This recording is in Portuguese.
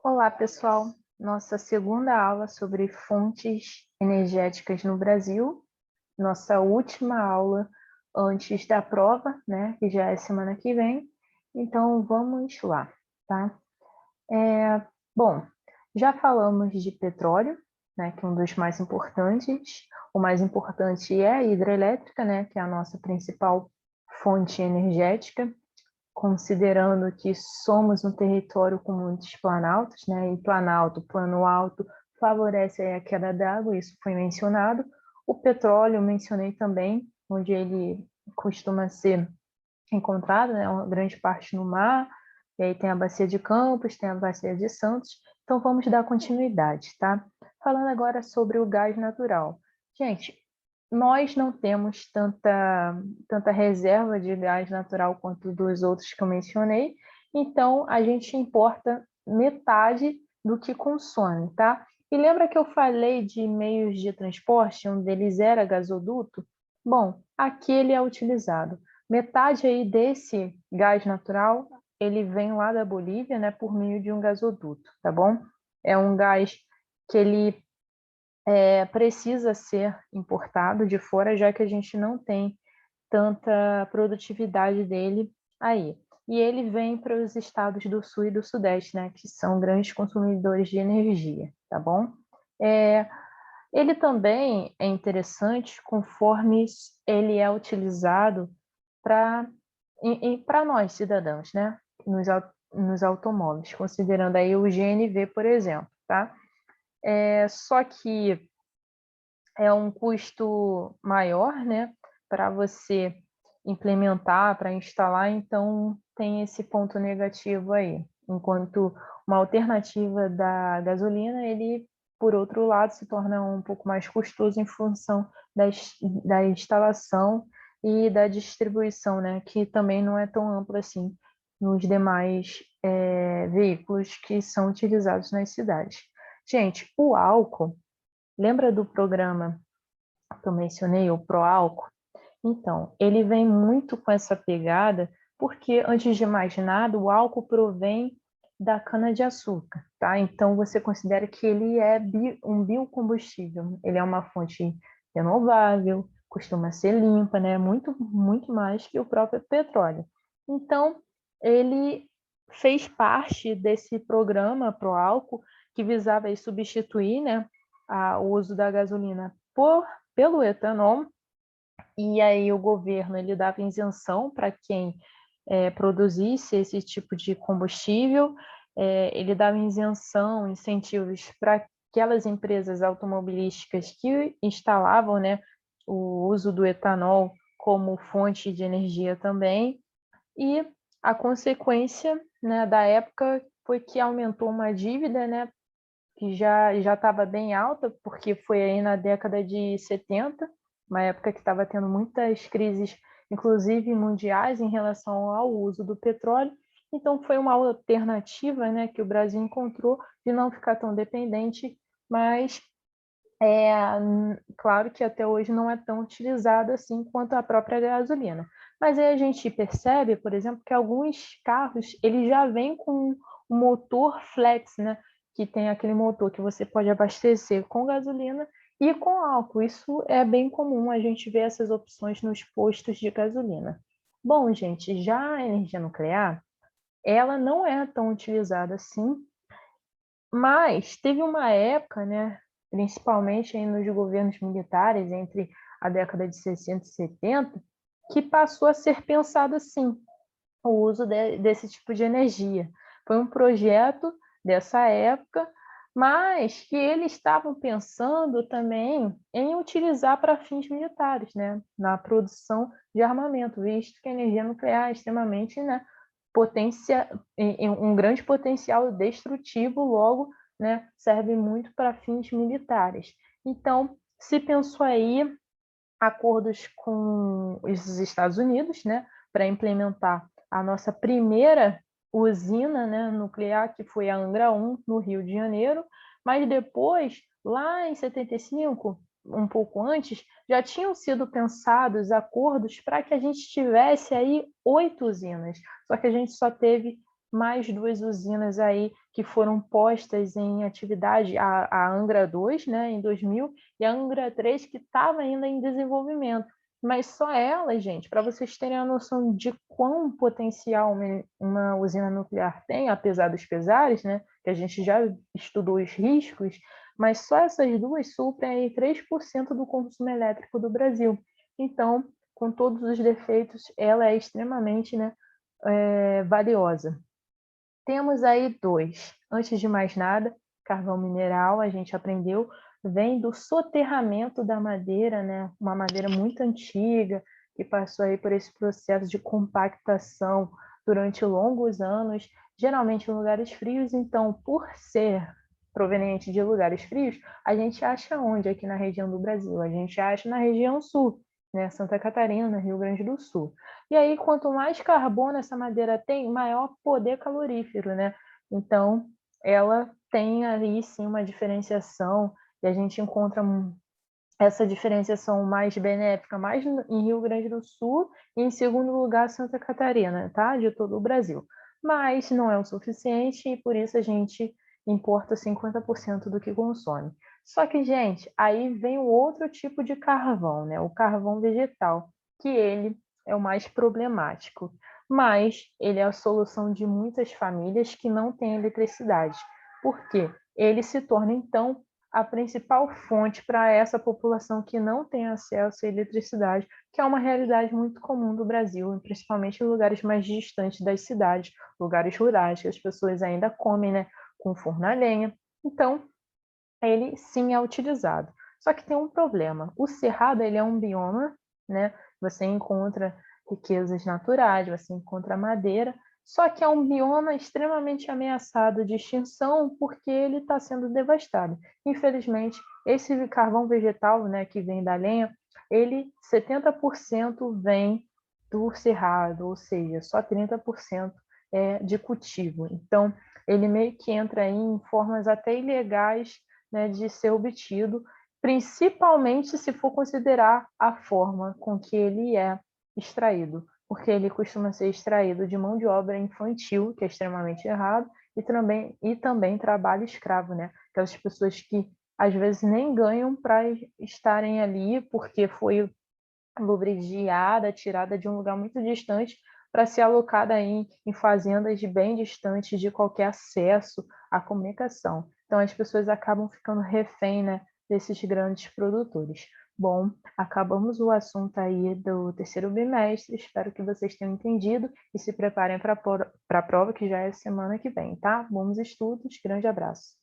Olá, pessoal. Nossa segunda aula sobre fontes energéticas no Brasil. Nossa última aula antes da prova, né? Que já é semana que vem. Então, vamos lá, tá? Bom, já falamos de petróleo, né? Que é um dos mais importantes. O mais importante é a hidrelétrica, né? Que é a nossa principal fonte energética, considerando que somos um território com muitos planaltos, né? E planalto, plano alto, favorece aí a queda d'água, isso foi mencionado. O petróleo, eu mencionei também, onde ele costuma ser encontrado, né? Uma grande parte no mar, e aí tem a Bacia de Campos, tem a Bacia de Santos. Então, vamos dar continuidade, tá? Falando agora sobre o gás natural. Gente, nós não temos tanta reserva de gás natural quanto dos outros que eu mencionei, então a gente importa metade do que consome, tá? E lembra que eu falei de meios de transporte, um deles era gasoduto? Bom, aquele é utilizado. Metade aí desse gás natural, ele vem lá da Bolívia, né, por meio de um gasoduto, tá bom? É um gás que ele precisa ser importado de fora, já que a gente não tem tanta produtividade dele aí. E ele vem para os estados do Sul e do Sudeste, né, que são grandes consumidores de energia, tá bom? É, ele também é interessante conforme ele é utilizado para nós, cidadãos, né, nos automóveis, considerando aí o GNV, por exemplo, tá? Só que é um custo maior, né, para você implementar, para instalar, então tem esse ponto negativo aí. Enquanto uma alternativa da gasolina, ele, por outro lado, se torna um pouco mais custoso em função da instalação e da distribuição, né, que também não é tão ampla assim nos demais veículos que são utilizados nas cidades. Gente, o álcool, lembra do programa que eu mencionei, o Proálcool? Então, ele vem muito com essa pegada, porque, antes de mais nada, o álcool provém da cana-de-açúcar, tá? Então, você considera que ele é um biocombustível, ele é uma fonte renovável, costuma ser limpa, né? Muito, muito mais que o próprio petróleo. Então, ele fez parte desse programa Proálcool, que visava aí substituir, né, o uso da gasolina pelo etanol, e aí o governo ele dava isenção para quem produzisse esse tipo de combustível, ele dava isenção, incentivos para aquelas empresas automobilísticas que instalavam, né, o uso do etanol como fonte de energia também, e a consequência, né, da época foi que aumentou uma dívida, né, que já estava bem alta, porque foi aí na década de 70, uma época que estava tendo muitas crises, inclusive mundiais, em relação ao uso do petróleo. Então, foi uma alternativa, né, que o Brasil encontrou de não ficar tão dependente, mas é claro que até hoje não é tão utilizado assim quanto a própria gasolina. Mas aí a gente percebe, por exemplo, que alguns carros eles já vêm com o motor flex, né? Que tem aquele motor que você pode abastecer com gasolina e com álcool. Isso é bem comum, a gente vê essas opções nos postos de gasolina. Bom, gente, já a energia nuclear, ela não é tão utilizada assim, mas teve uma época, né, principalmente aí nos governos militares, entre a década de 60 e 70, que passou a ser pensado assim, o uso desse tipo de energia. Foi um projeto dessa época, mas que eles estavam pensando também em utilizar para fins militares, né, na produção de armamento, visto que a energia nuclear é extremamente, né, um grande potencial destrutivo, logo, né, serve muito para fins militares. Então, se pensou aí acordos com os Estados Unidos, né, para implementar a nossa primeira usina, né, nuclear, que foi a Angra 1, no Rio de Janeiro, mas depois, lá em 75, um pouco antes, já tinham sido pensados acordos para que a gente tivesse aí 8 usinas, só que a gente só teve mais 2 usinas aí que foram postas em atividade, a Angra 2, né, em 2000, e a Angra 3, que estava ainda em desenvolvimento. Mas só ela, gente, para vocês terem a noção de quão potencial uma usina nuclear tem, apesar dos pesares, né, que a gente já estudou os riscos, mas só essas duas suprem aí 3% do consumo elétrico do Brasil. Então, com todos os defeitos, ela é extremamente, né, valiosa. Temos aí dois. Antes de mais nada, carvão mineral, a gente aprendeu, vem do soterramento da madeira, né? Uma madeira muito antiga, que passou aí por esse processo de compactação durante longos anos, geralmente em lugares frios. Então, por ser proveniente de lugares frios, a gente acha onde aqui na região do Brasil? A gente acha na região sul, né? Santa Catarina, Rio Grande do Sul. E aí, quanto mais carbono essa madeira tem, maior poder calorífero, né? Então, ela tem aí sim uma diferenciação, e a gente encontra essa diferenciação mais benéfica mais em Rio Grande do Sul e, em segundo lugar, Santa Catarina, tá? De todo o Brasil. Mas não é o suficiente e por isso a gente importa 50% do que consome. Só que, gente, aí vem o outro tipo de carvão, né? O carvão vegetal, que ele é o mais problemático. Mas ele é a solução de muitas famílias que não têm eletricidade. Por quê? Ele se torna, então, a principal fonte para essa população que não tem acesso à eletricidade, que é uma realidade muito comum do Brasil, principalmente em lugares mais distantes das cidades, lugares rurais, que as pessoas ainda comem, né, com forno a lenha. Então, ele sim é utilizado. Só que tem um problema. O cerrado ele é um bioma, né? Você encontra riquezas naturais, você encontra madeira, só que é um bioma extremamente ameaçado de extinção porque ele está sendo devastado. Infelizmente, esse carvão vegetal, né, que vem da lenha, ele 70% vem do cerrado, ou seja, só 30% é de cultivo. Então, ele meio que entra aí em formas até ilegais, né, de ser obtido, principalmente se for considerar a forma com que ele é extraído, porque ele costuma ser extraído de mão de obra infantil, que é extremamente errado, e também trabalho escravo, né? Aquelas pessoas que às vezes nem ganham para estarem ali, porque foi lubrigiada, tirada de um lugar muito distante para ser alocada em fazendas bem distantes de qualquer acesso à comunicação. Então, as pessoas acabam ficando refém, né, desses grandes produtores. Bom, acabamos o assunto aí do terceiro bimestre. Espero que vocês tenham entendido e se preparem para a prova, que já é semana que vem, tá? Bons estudos, grande abraço.